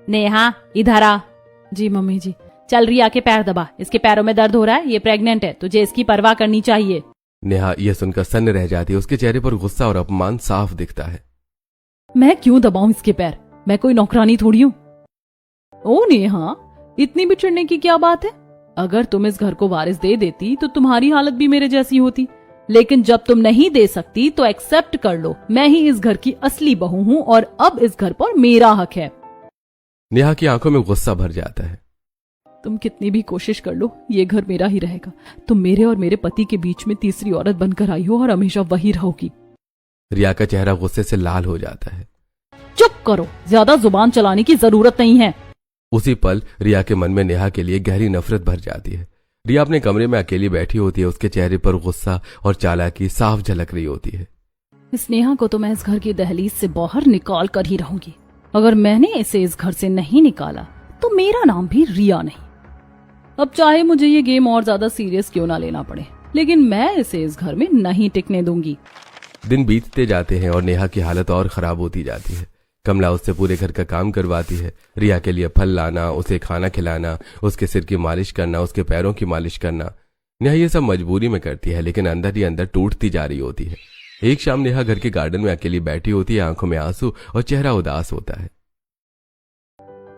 नेहा इधर आ। जी मम्मी जी। चल रिया के पैर दबा, इसके पैरों में दर्द हो रहा है, ये प्रेग्नेंट है, तुझे इसकी परवाह करनी चाहिए। नेहा यह सुनकर सन्न रह जाती है। उसके चेहरे पर गुस्सा और अपमान साफ दिखता है। मैं क्यों दबाऊं इसके पैर? मैं कोई नौकरानी थोड़ी हूं। ओ नेहा, इतनी भी चिढ़ने की क्या बात है? अगर तुम इस घर को वारिस दे देती तो तुम्हारी हालत भी मेरे जैसी होती, लेकिन जब तुम नहीं दे सकती तो एक्सेप्ट कर लो, मैं ही इस घर की असली बहू हूं और अब इस घर पर मेरा हक है। नेहा की आंखों में गुस्सा भर जाता है। तुम कितनी भी कोशिश कर लो, ये घर मेरा ही रहेगा। तुम मेरे और मेरे पति के बीच में तीसरी औरत बनकर आई हो और हमेशा वही रहोगी। रिया का चेहरा गुस्से से लाल हो जाता है। चुप करो, ज्यादा जुबान चलाने की जरूरत नहीं है। उसी पल रिया के मन में नेहा के लिए गहरी नफरत भर जाती है। रिया अपने कमरे में अकेली बैठी होती है। उसके चेहरे पर गुस्सा और चालाकी साफ झलक रही होती है। इस नेहा को तो मैं इस घर की दहलीज से बाहर निकाल कर ही रहूंगी। अगर मैंने इसे इस घर से नहीं निकाला तो मेरा नाम भी रिया नहीं। अब चाहे मुझे ये गेम और ज्यादा सीरियस क्यों ना लेना पड़े, लेकिन मैं इसे इस घर में नहीं टिकने दूंगी। दिन बीतते जाते हैं और नेहा की हालत और खराब होती जाती है। कमला उससे पूरे घर का काम करवाती है। रिया के लिए फल लाना, उसे खाना खिलाना, उसके सिर की मालिश करना, उसके पैरों की मालिश करना। नेहा ये सब मजबूरी में करती है, लेकिन अंदर ही अंदर टूटती जा रही होती है। एक शाम नेहा घर के गार्डन में अकेली बैठी होती है। आंखों में आंसू और चेहरा उदास होता है।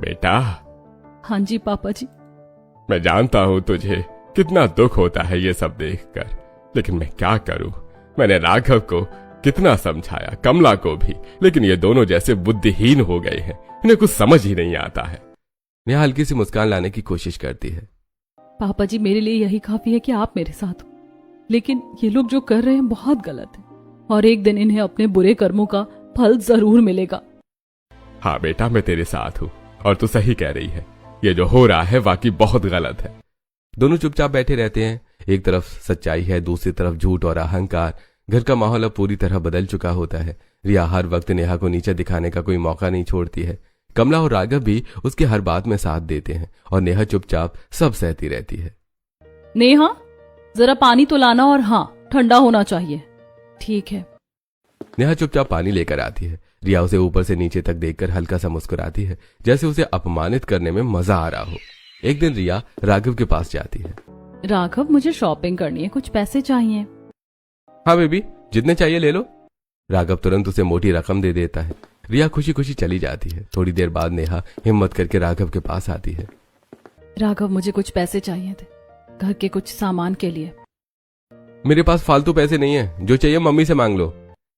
बेटा। हाँ जी पापा जी। मैं जानता हूं तुझे कितना दुख होता है ये सब देखकर, लेकिन मैं क्या करूं। मैंने राघव को कितना समझाया, कमला को भी, लेकिन ये दोनों जैसे बुद्धिहीन हो गए हैं, इन्हें कुछ समझ ही नहीं आता है। नेहा हल्की सी मुस्कान लाने की कोशिश करती है। पापा जी, मेरे लिए यही काफी है कि आप मेरे साथ हो, लेकिन ये लोग जो कर रहे हैं बहुत गलत है और एक दिन इन्हें अपने बुरे कर्मों का फल जरूर मिलेगा। हाँ बेटा, मैं तेरे साथ हूँ और तू सही कह रही है। ये जो हो रहा है वाकई बहुत गलत है। दोनों चुपचाप बैठे रहते हैं। एक तरफ सच्चाई है, दूसरी तरफ झूठ और अहंकार। घर का माहौल अब पूरी तरह बदल चुका होता है। रिया हर वक्त नेहा को नीचे दिखाने का कोई मौका नहीं छोड़ती है। कमला और राघव भी उसकी हर बात में साथ देते हैं और नेहा चुपचाप सब सहती रहती है। नेहा, जरा पानी तो लाना, और हाँ, ठंडा होना चाहिए। ठीक है। नेहा चुपचाप पानी लेकर आती है। रिया उसे ऊपर से नीचे तक देखकर हल्का सा मुस्कुराती है, जैसे उसे अपमानित करने में मजा आ रहा हो। एक दिन रिया राघव के पास जाती है। राघव, मुझे शॉपिंग करनी है, कुछ पैसे चाहिए। हाँ बेबी, जितने चाहिए ले लो। राघव तुरंत उसे मोटी रकम दे देता है। रिया खुशी खुशी चली जाती है। थोड़ी देर बाद नेहा हिम्मत करके राघव के पास आती है। राघव, मुझे कुछ पैसे चाहिए थे, घर के कुछ सामान के लिए। मेरे पास फालतू पैसे नहीं है, जो चाहिए मम्मी से मांग लो।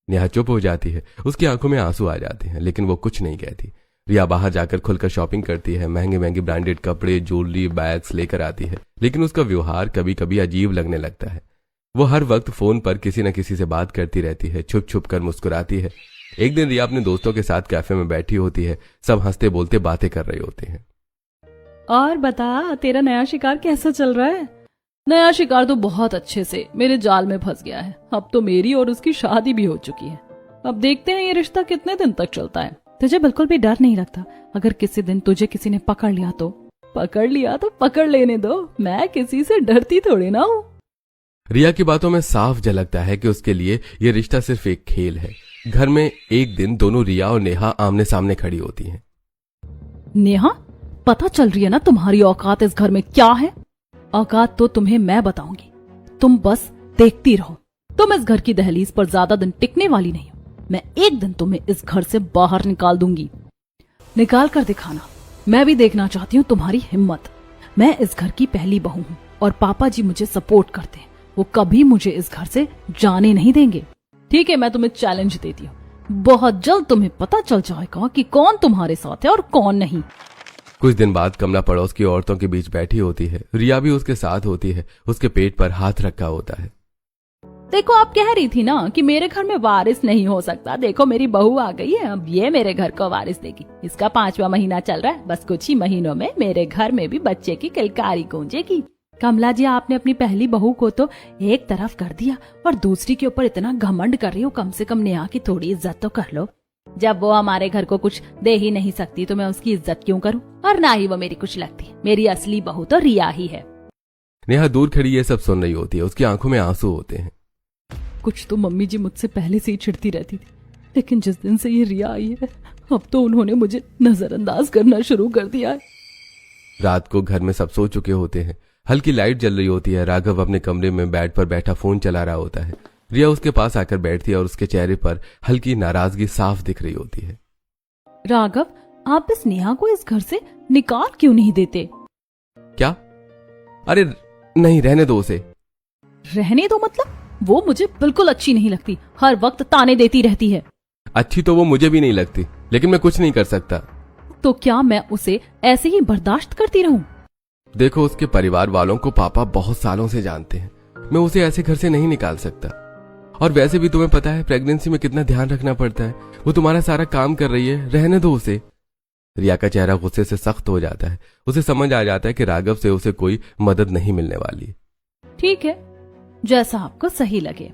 नेहा चुप हो जाती है। उसकी आंखों में आंसू आ जाते हैं, लेकिन वो कुछ नहीं कहती। रिया बाहर जाकर खुलकर शॉपिंग करती है। महंगे महंगे ब्रांडेड कपड़े, ज्वेलरी, बैग्स लेकर आती है, लेकिन उसका व्यवहार कभी कभी अजीब लगने लगता है। वो हर वक्त फोन पर किसी न किसी से बात करती रहती है, छुप छुप कर मुस्कुराती है। एक दिन रिया अपने दोस्तों के साथ कैफे में बैठी होती है। सब हंसते बोलते बातें कर रहे होते हैं। और बता, तेरा नया शिकार कैसा चल रहा है? नया शिकार तो बहुत अच्छे से मेरे जाल में फंस गया है। अब तो मेरी और उसकी शादी भी हो चुकी है। अब देखते हैं ये रिश्ता कितने दिन तक चलता है। तुझे बिल्कुल भी डर नहीं लगता? अगर किसी दिन तुझे किसी ने पकड़ लिया तो? पकड़ लिया तो पकड़ लेने दो, मैं किसी से डरती थोड़ी ना हूँ। रिया की बातों में साफ झलकता है कि उसके लिए ये रिश्ता सिर्फ एक खेल है। घर में एक दिन दोनों रिया और नेहा आमने सामने खड़ी होती हैं। नेहा, पता चल रही है ना तुम्हारी औकात इस घर में क्या है? औकात तो तुम्हें मैं बताऊंगी, तुम बस देखती रहो। तुम इस घर की दहलीज पर ज्यादा दिन टिकने वाली नहीं हो। मैं एक दिन तुम्हें इस घर से बाहर निकाल दूंगी। निकाल कर दिखाना, मैं भी देखना चाहती हूँ तुम्हारी हिम्मत। मैं इस घर की पहली बहू हूँ और पापा जी मुझे सपोर्ट करते हैं। वो कभी मुझे इस घर से जाने नहीं देंगे। ठीक है, मैं तुम्हें चैलेंज देती हूँ। बहुत जल्द तुम्हें पता चल जाएगा कि कौन तुम्हारे साथ है और कौन नहीं। कुछ दिन बाद कमला पड़ोस की औरतों के बीच बैठी होती है। रिया भी उसके साथ होती है। उसके पेट पर हाथ रखा होता है। देखो, आप कह रही थी ना कि मेरे घर में वारिस नहीं हो सकता। देखो, मेरी बहू आ गई है, अब ये मेरे घर को वारिस देगी। इसका 5वां महीना चल रहा है। बस कुछ ही महीनों में मेरे घर में भी बच्चे की किलकारी गूंजेगी। कमला जी, आपने अपनी पहली बहू को तो एक तरफ कर दिया और दूसरी के ऊपर इतना घमंड कर रही हो। कम से कम नेहा की थोड़ी इज्जत तो कर लो। जब वो हमारे घर को कुछ दे ही नहीं सकती तो मैं उसकी इज्जत क्यों करूं? और ना ही वो मेरी कुछ लगती। मेरी असली बहू तो रिया ही है। नेहा दूर खड़ी ये सब सुन रही होती है। उसकी आंखों में आंसू होते हैं। कुछ तो मम्मी जी मुझसे पहले से ही चिढ़ती रहती थी, लेकिन जिस दिन से ये रिया आई है अब तो उन्होंने मुझे नजरअंदाज करना शुरू कर दिया है। रात को घर में सब सो चुके होते हैं। हल्की लाइट जल रही होती है। राघव अपने कमरे में बेड पर बैठा फोन चला रहा होता है। रिया उसके पास आकर बैठती है और उसके चेहरे पर हल्की नाराजगी साफ दिख रही होती है। राघव, आप इस नेहा को इस घर से निकाल क्यों नहीं देते? क्या? अरे नहीं, रहने दो उसे। रहने दो मतलब? वो मुझे बिल्कुल अच्छी नहीं लगती, हर वक्त ताने देती रहती है। अच्छी तो वो मुझे भी नहीं लगती, लेकिन मैं कुछ नहीं कर सकता। तो क्या मैं उसे ऐसे ही बर्दाश्त करती रहूं? देखो, उसके परिवार वालों को पापा बहुत सालों से जानते हैं। मैं उसे ऐसे घर से नहीं निकाल सकता। और वैसे भी तुम्हें पता है प्रेगनेंसी में कितना ध्यान रखना पड़ता है। वो तुम्हारा सारा काम कर रही है, रहने दो उसे। रिया का चेहरा गुस्से से सख्त हो जाता है। उसे समझ आ जाता है कि राघव से उसे कोई मदद नहीं मिलने वाली। ठीक है, जैसा आपको सही लगे।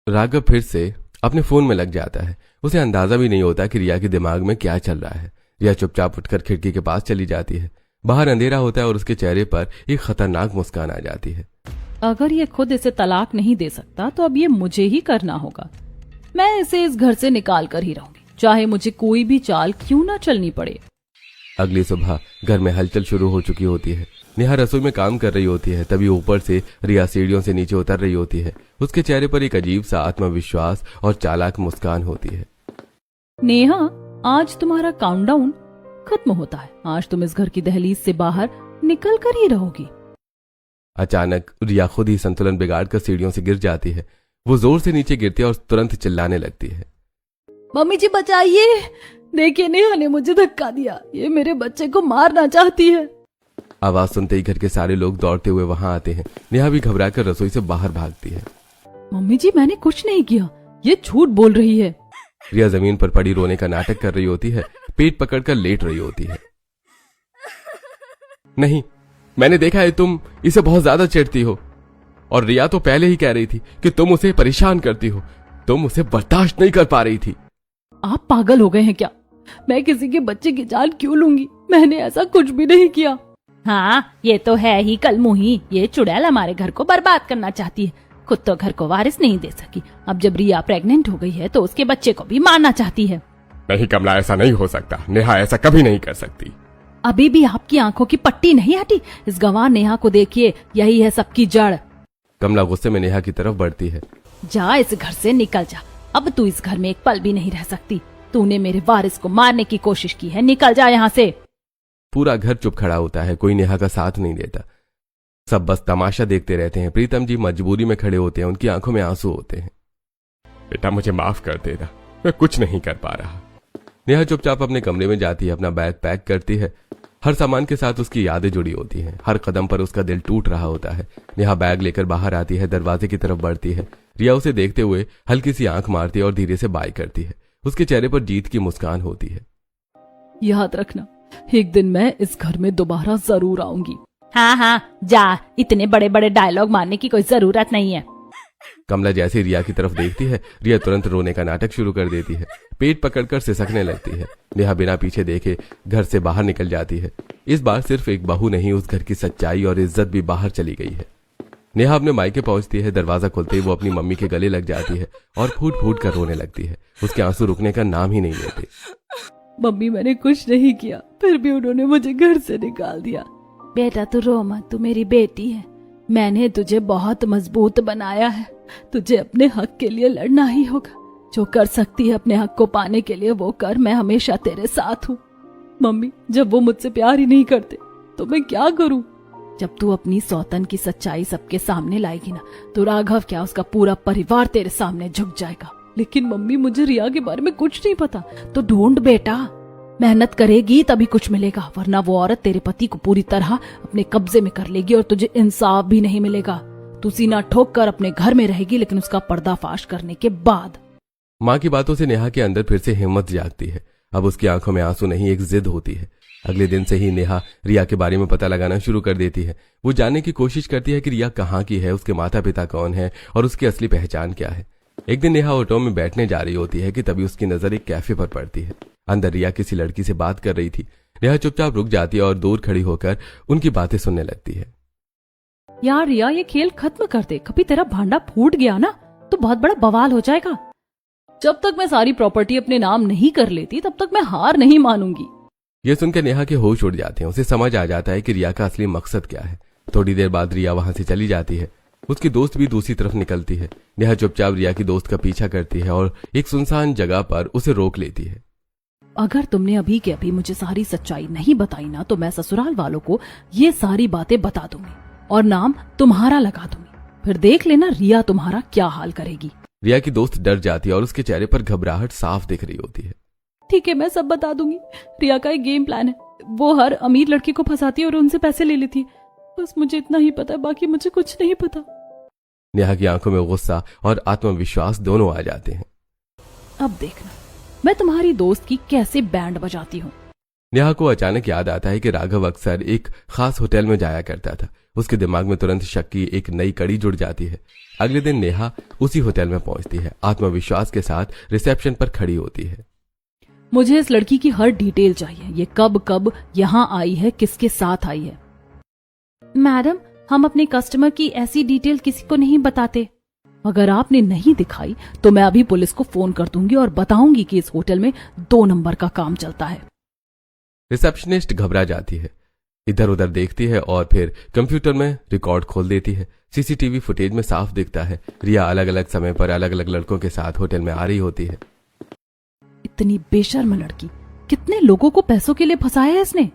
राघव फिर से अपने फोन में लग जाता है। उसे अंदाजा भी नहीं होता कि रिया के दिमाग में क्या चल रहा है। रिया चुपचाप उठकर खिड़की के पास चली जाती है। बाहर अंधेरा होता है और उसके चेहरे पर एक खतरनाक मुस्कान आ जाती है। अगर ये खुद इसे तलाक नहीं दे सकता तो अब ये मुझे ही करना होगा। मैं इसे इस घर से निकाल कर ही रहूंगी, चाहे मुझे कोई भी चाल क्यों ना चलनी पड़े। अगली सुबह घर में हलचल शुरू हो चुकी होती है। नेहा रसोई में काम कर रही होती है। तभी ऊपर से रिया सीढ़ियों से नीचे उतर रही होती है। उसके चेहरे पर एक अजीब सा आत्मविश्वास और चालाक मुस्कान होती है। नेहा, आज तुम्हारा काउंटडाउन खत्म होता है। आज तुम इस घर की दहलीज से बाहर निकल कर ही रहोगी। अचानक रिया खुद ही संतुलन बिगाड़कर सीढ़ियों से गिर जाती है। वो जोर से नीचे गिरती है और तुरंत चिल्लाने लगती है। मम्मी जी बचाइए, देखिए नेहा ने मुझे धक्का दिया, ये मेरे बच्चे को मारना चाहती है। आवाज सुनते ही घर के सारे लोग दौड़ते हुए वहां आते हैं। नेहा भी घबराकर रसोई से बाहर भागती है। मम्मी जी, मैंने कुछ नहीं किया, ये झूठ बोल रही है। रिया जमीन पर पड़ी रोने का नाटक कर रही होती है। पेट पकड़कर लेट रही होती है। नहीं, मैंने देखा है तुम इसे बहुत ज्यादा चिढ़ती हो। और रिया तो पहले ही कह रही थी कि तुम उसे परेशान करती हो। तुम उसे बर्दाश्त नहीं कर पा रही थी। आप पागल हो गए हैं क्या? मैं किसी के बच्चे की जान क्यों लूंगी? मैंने ऐसा कुछ भी नहीं किया। हाँ, ये तो है ही कलमुही। ये चुड़ैल हमारे घर को बर्बाद करना चाहती है। खुद तो घर को वारिस नहीं दे सकी, अब जब रिया प्रेग्नेंट हो गई है तो उसके बच्चे को भी मारना चाहती है। नहीं कमला, ऐसा नहीं हो सकता। नेहा ऐसा कभी नहीं कर सकती। अभी भी आपकी आंखों की पट्टी नहीं हटी? इस गवाह नेहा को देखिए, यही है सबकी जड़। कमला गुस्से में नेहा की तरफ बढ़ती है। जा, इस घर से निकल जा। अब तू इस घर में एक पल भी नहीं रह सकती। तूने मेरे वारिस को मारने की कोशिश की है, निकल जा यहाँ से। पूरा घर चुप खड़ा होता है। कोई नेहा का साथ नहीं देता। सब बस तमाशा देखते रहते हैं। प्रीतम जी मजबूरी में खड़े होते हैं। उनकी आंखों में आंसू होते हैं। बेटा मुझे माफ कर देना, मैं कुछ नहीं कर पा रहा। नेहा चुपचाप अपने कमरे में जाती है। अपना बैग पैक करती है। हर सामान के साथ उसकी यादें जुड़ी होती हैं। हर कदम पर उसका दिल टूट रहा होता है। नेहा बैग लेकर बाहर आती है, दरवाजे की तरफ बढ़ती है। रिया उसे देखते हुए हल्की सी आंख मारती है और धीरे से बाय करती है। उसके चेहरे पर जीत की मुस्कान होती है। याद रखना, एक दिन मैं इस घर में दोबारा जरूर आऊंगी। हाँ हाँ, जा, इतने बड़े बड़े डायलॉग मारने की कोई जरूरत नहीं है। कमला जैसे रिया की तरफ देखती है, रिया तुरंत रोने का नाटक शुरू कर देती है। पेट पकड़कर सिसकने लगती है। नेहा बिना पीछे देखे घर से बाहर निकल जाती है। इस बार सिर्फ एक बहू नहीं, उस घर की सच्चाई और इज्जत भी बाहर चली गई है। नेहा अपने मायके पहुंचती है। दरवाजा खुलते ही वो अपनी मम्मी के गले लग जाती है और फूट फूट कर रोने लगती है। उसके आंसू रुकने का नाम ही नहीं लेते। मम्मी, मैंने कुछ नहीं किया, फिर भी उन्होंने मुझे घर से निकाल दिया। बेटा तू रो मत, तू मेरी बेटी है। मैंने तुझे बहुत मजबूत बनाया है। तुझे अपने हक के लिए लड़ना ही होगा। जो कर सकती है अपने हक को पाने के लिए वो कर। मैं हमेशा तेरे साथ हूँ। मम्मी, जब वो मुझसे प्यार ही नहीं करते तो मैं क्या करूँ? जब तू अपनी सौतन की सच्चाई सबके सामने लाएगी ना, तो राघव क्या, उसका पूरा परिवार तेरे सामने झुक जाएगा। लेकिन मम्मी, मुझे रिया के बारे में कुछ नहीं पता। तो ढूंढ बेटा, मेहनत करेगी तभी कुछ मिलेगा, वरना वो औरत तेरे पति को पूरी तरह अपने कब्जे में कर लेगी और तुझे इंसाफ भी नहीं मिलेगा। तू सीना ठोक कर अपने घर में रहेगी, लेकिन उसका पर्दाफाश करने के बाद। माँ की बातों से नेहा के अंदर फिर से हिम्मत जागती है। अब उसकी आंखों में आंसू नहीं, एक जिद होती है। अगले दिन से ही नेहा रिया के बारे में पता लगाना शुरू कर देती है। वो जानने की कोशिश करती है कि रिया कहाँ की है, उसके माता पिता कौन है और उसकी असली पहचान क्या है। एक दिन नेहा ऑटो में बैठने जा रही होती है कि तभी उसकी नजर एक कैफे पर पड़ती है। अंदर रिया किसी लड़की से बात कर रही थी। नेहा चुपचाप रुक जाती है और दूर खड़ी होकर उनकी बातें सुनने लगती है। यार रिया, ये खेल खत्म कर दे। कभी तेरा भांडा फूट गया ना तो बहुत बड़ा बवाल हो जाएगा। जब तक मैं सारी प्रॉपर्टी अपने नाम नहीं कर लेती तब तक मैं हार नहीं मानूंगी। यह सुनकर नेहा के होश उड़ जाते हैं। उसे समझ आ जाता है कि रिया का असली मकसद क्या है। थोड़ी देर बाद रिया वहां से चली जाती है। उसकी दोस्त भी दूसरी तरफ निकलती है। नेहा चुपचाप रिया की दोस्त का पीछा करती है और एक सुनसान जगह पर उसे रोक लेती है। अगर तुमने अभी के अभी मुझे सारी सच्चाई नहीं बताई ना तो मैं ससुराल वालों को ये सारी बातें बता दूंगी और नाम तुम्हारा लगा दूंगी। फिर देख लेना रिया तुम्हारा क्या हाल करेगी। रिया की दोस्त डर जाती है और उसके चेहरे पर घबराहट साफ दिख रही होती है। ठीक है, मैं सब बता दूंगी। रिया का एक गेम प्लान है। वो हर अमीर लड़की को फंसाती है और उनसे पैसे ले लेती है। बस मुझे इतना ही पता है, बाकी मुझे कुछ नहीं पता। नेहा की आंखों में गुस्सा और आत्मविश्वास दोनों आ जाते हैं। अब देखना मैं तुम्हारी दोस्त की कैसे बैंड बजाती हूँ। नेहा को अचानक याद आता है कि राघव अक्सर एक खास होटल में जाया करता था। उसके दिमाग में तुरंत शक की एक नई कड़ी जुड़ जाती है। अगले दिन नेहा उसी होटल में पहुंचती है। आत्मविश्वास के साथ रिसेप्शन पर खड़ी होती है। मुझे इस लड़की की हर डिटेल चाहिए। ये कब कब यहाँ आई है, किसके साथ आई है। मैडम, हम अपने कस्टमर की ऐसी डिटेल किसी को नहीं बताते। अगर आपने नहीं दिखाई तो मैं अभी पुलिस को फोन कर दूंगी और बताऊंगी कि इस होटल में 2 नंबर का काम चलता है। रिसेप्शनिस्ट घबरा जाती है, इधर उधर देखती है और फिर कंप्यूटर में रिकॉर्ड खोल देती है। सीसीटीवी फुटेज में साफ दिखता है रिया अलग अलग समय पर अलग अलग लड़कों के साथ होटल में आ रही होती है। इतनी बेशर्म लड़की, कितने लोगों को पैसों के लिए फंसाया है इसने।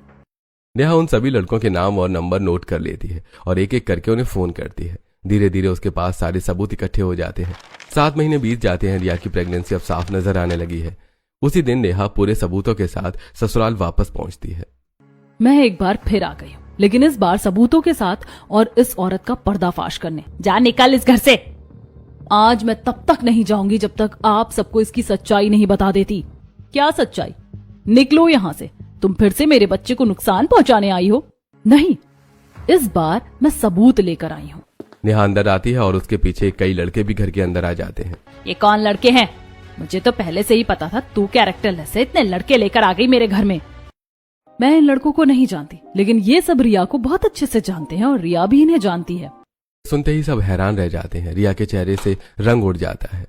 नेहा उन सभी लड़कों के नाम और नंबर नोट कर लेती है और एक एक करके उन्हें फोन करती है। धीरे धीरे उसके पास सारे सबूत इकट्ठे हो जाते हैं। 7 महीने बीत जाते हैं। रिया की प्रेगनेंसी अब साफ नजर आने लगी है। उसी दिन नेहा पूरे सबूतों के साथ ससुराल वापस पहुंचती है। मैं एक बार फिर आ गई हूँ, लेकिन इस बार सबूतों के साथ और इस औरत का पर्दाफाश करने। जा निकल इस घर से। आज मैं तब तक नहीं जाऊंगी जब तक आप सबको इसकी सच्चाई नहीं बता देती। क्या सच्चाई? निकलो यहाँ से। तुम फिर से मेरे बच्चे को नुकसान पहुंचाने आई हो। नहीं, इस बार मैं सबूत लेकर आई हूँ। नेहा अंदर आती है और उसके पीछे कई लड़के भी घर के अंदर आ जाते हैं। ये कौन लड़के हैं? मुझे तो पहले से ही पता था तू कैरेक्टरलेस है, इतने लड़के लेकर आ गई मेरे घर में। मैं इन लड़कों को नहीं जानती, लेकिन ये सब रिया को बहुत अच्छे से जानते हैं और रिया भी इन्हें जानती है। सुनते ही सब हैरान रह जाते हैं। रिया के चेहरे से रंग उड़ जाता है।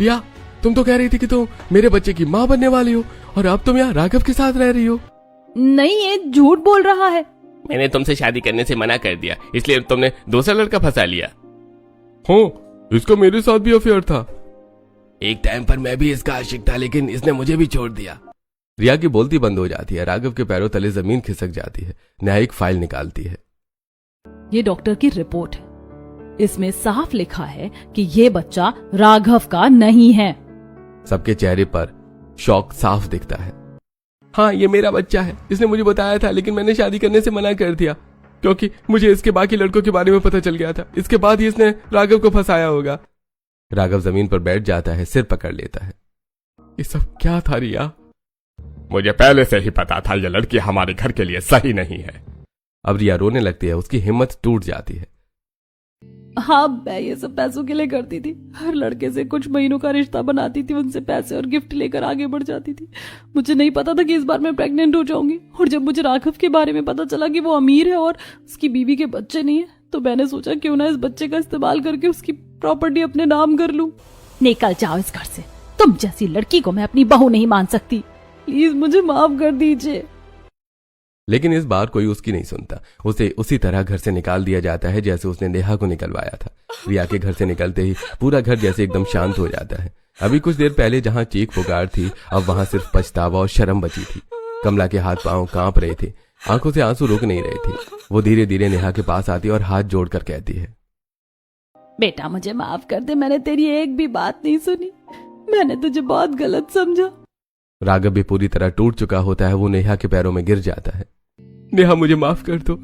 रिया, तुम तो कह रही थी कि तुम मेरे बच्चे की माँ बनने वाली हो और अब तुम यहाँ राघव के साथ रह रही हो। नहीं, ये झूठ बोल रहा है। मैंने तुमसे शादी करने से मना कर दिया, इसलिए तुमने दूसरा लड़का फंसा लिया। हाँ, इसका मेरे साथ भी अफेयर था। एक टाइम पर मैं भी इसका आशिक था, लेकिन इसने मुझे भी छोड़ दिया। रिया की बोलती बंद हो जाती है। राघव के पैरों तले जमीन खिसक जाती है। नेहा एक फाइल निकालती है। ये डॉक्टर की रिपोर्ट है। इसमें साफ लिखा है कि ये बच्चा राघव का नहीं है। सबके चेहरे पर शॉक साफ दिखता है। हाँ, ये मेरा बच्चा है। इसने मुझे बताया था, लेकिन मैंने शादी करने से मना कर दिया क्योंकि मुझे इसके बाकी लड़कों के बारे में पता चल गया था। इसके बाद ही इसने राघव को फंसाया होगा। राघव जमीन पर बैठ जाता है, सिर पकड़ लेता है। ये सब क्या था रिया? मुझे पहले से ही पता था ये लड़की हमारे घर के लिए सही नहीं है। अब रिया रोने लगती है। उसकी हिम्मत टूट जाती है। हाँ, मैं ये सब पैसों के लिए करती थी। हर लड़के से कुछ महीनों का रिश्ता बनाती थी, उनसे पैसे और गिफ्ट लेकर आगे बढ़ जाती थी। मुझे नहीं पता था कि इस बार मैं प्रेग्नेंट हो जाऊंगी। और जब मुझे राघव के बारे में पता चला कि वो अमीर है और उसकी बीवी के बच्चे नहीं है, तो मैंने सोचा क्यों ना इस बच्चे का इस्तेमाल करके उसकी प्रॉपर्टी अपने नाम कर लूं। निकल जाओ इस घर से। तुम जैसी लड़की को मैं अपनी बहू नहीं मान सकती। प्लीज मुझे माफ कर दीजिए। लेकिन इस बार कोई उसकी नहीं सुनता। उसे उसी तरह घर से निकाल दिया जाता है जैसे उसने नेहा को निकलवाया था। रिया के घर से निकलते ही पूरा घर जैसे एकदम शांत हो जाता है। अभी कुछ देर पहले जहां चीख पुकार थी, अब वहां सिर्फ पछतावा और शर्म बची थी। कमला के हाथ पांव कांप रहे थे, आंखों से आंसू रुक नहीं रहे थे। वो धीरे धीरे नेहा के पास आती और हाथ जोड़कर कहती है, बेटा मुझे माफ कर दे, मैंने तेरी एक भी बात नहीं सुनी। मैंने तुझे बहुत गलत समझा। राघव भी पूरी तरह टूट चुका होता है। वो नेहा के पैरों में गिर जाता है। नेहा, मुझे माफ कर दो।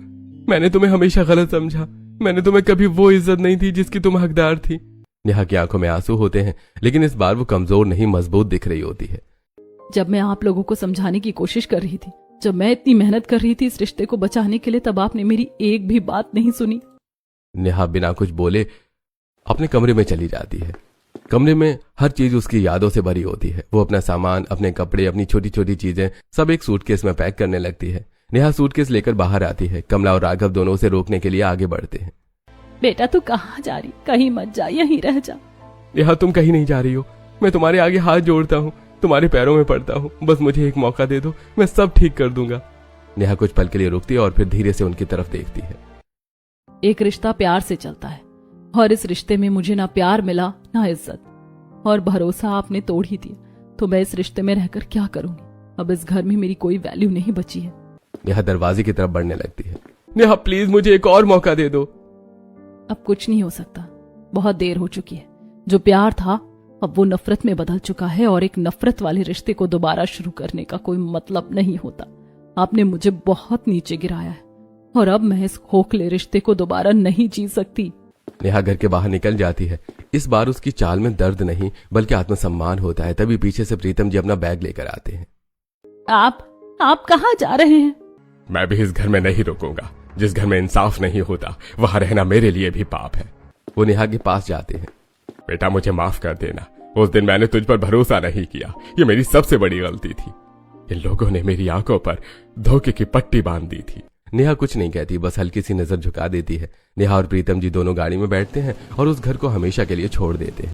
मैंने तुम्हें हमेशा गलत समझा। मैंने तुम्हें कभी वो इज्जत नहीं दी जिसकी तुम हकदार थी। नेहा की आंखों में आंसू होते हैं, लेकिन इस बार वो कमजोर नहीं, मजबूत दिख रही होती है। जब मैं आप लोगों को समझाने की कोशिश कर रही थी, जब मैं इतनी मेहनत कर रही थी इस रिश्ते को बचाने के लिए, तब आपने मेरी एक भी बात नहीं सुनी। नेहा बिना कुछ बोले अपने कमरे में चली जाती है। कमरे में हर चीज उसकी यादों से भरी होती है। वो अपना सामान, अपने कपड़े, अपनी छोटी छोटी चीजें सब एक सूटकेस में पैक करने लगती है। नेहा सूटकेस लेकर बाहर आती है। कमला और राघव दोनों उसे रोकने के लिए आगे बढ़ते हैं। बेटा तू कहाँ जा रही? कहीं मत जा, यहीं रह जा। नेहा, तुम कहीं नहीं जा रही हो। मैं तुम्हारे आगे हाथ जोड़ता हूँ, तुम्हारे पैरों में पड़ता हूँ, बस मुझे एक मौका दे दो, मैं सब ठीक कर दूंगा। नेहा कुछ पल के लिए रुकती है और फिर धीरे से उनकी तरफ देखती है। एक रिश्ता प्यार से चलता है और इस रिश्ते में मुझे ना प्यार मिला ना इज्जत, और भरोसा आपने तोड़ ही दिया, तो मैं इस रिश्ते में रहकर क्या करूंगी? अब इस घर में मेरी कोई वैल्यू नहीं बची है। नेहा दरवाजे की तरफ बढ़ने लगती है। नेहा प्लीज मुझे एक और मौका दे दो। अब कुछ नहीं हो सकता, बहुत देर हो चुकी है। जो प्यार था अब वो नफरत में बदल चुका है, और एक नफरत वाले रिश्ते को दोबारा शुरू करने का कोई मतलब नहीं होता। आपने मुझे बहुत नीचे गिराया है और अब मैं इस खोखले रिश्ते को दोबारा नहीं जी सकती। नेहा घर के बाहर निकल जाती है। इस बार उसकी चाल में दर्द नहीं बल्कि आत्मसम्मान होता है। तभी पीछे से प्रीतम जी अपना बैग लेकर आते हैं। आप कहाँ जा रहे हैं? मैं भी इस घर में नहीं रुकूंगा। जिस घर में इंसाफ नहीं होता वहां रहना मेरे लिए भी पाप है। वो नेहा के पास जाते हैं। बेटा मुझे माफ कर देना, उस दिन मैंने तुझ पर भरोसा नहीं किया, ये मेरी सबसे बड़ी गलती थी। इन लोगों ने मेरी आंखों पर धोखे की पट्टी बांध दी थी। नेहा कुछ नहीं कहती, बस हल्की सी नजर झुका देती है। नेहा और प्रीतम जी दोनों गाड़ी में बैठते हैं और उस घर को हमेशा के लिए छोड़ देते हैं।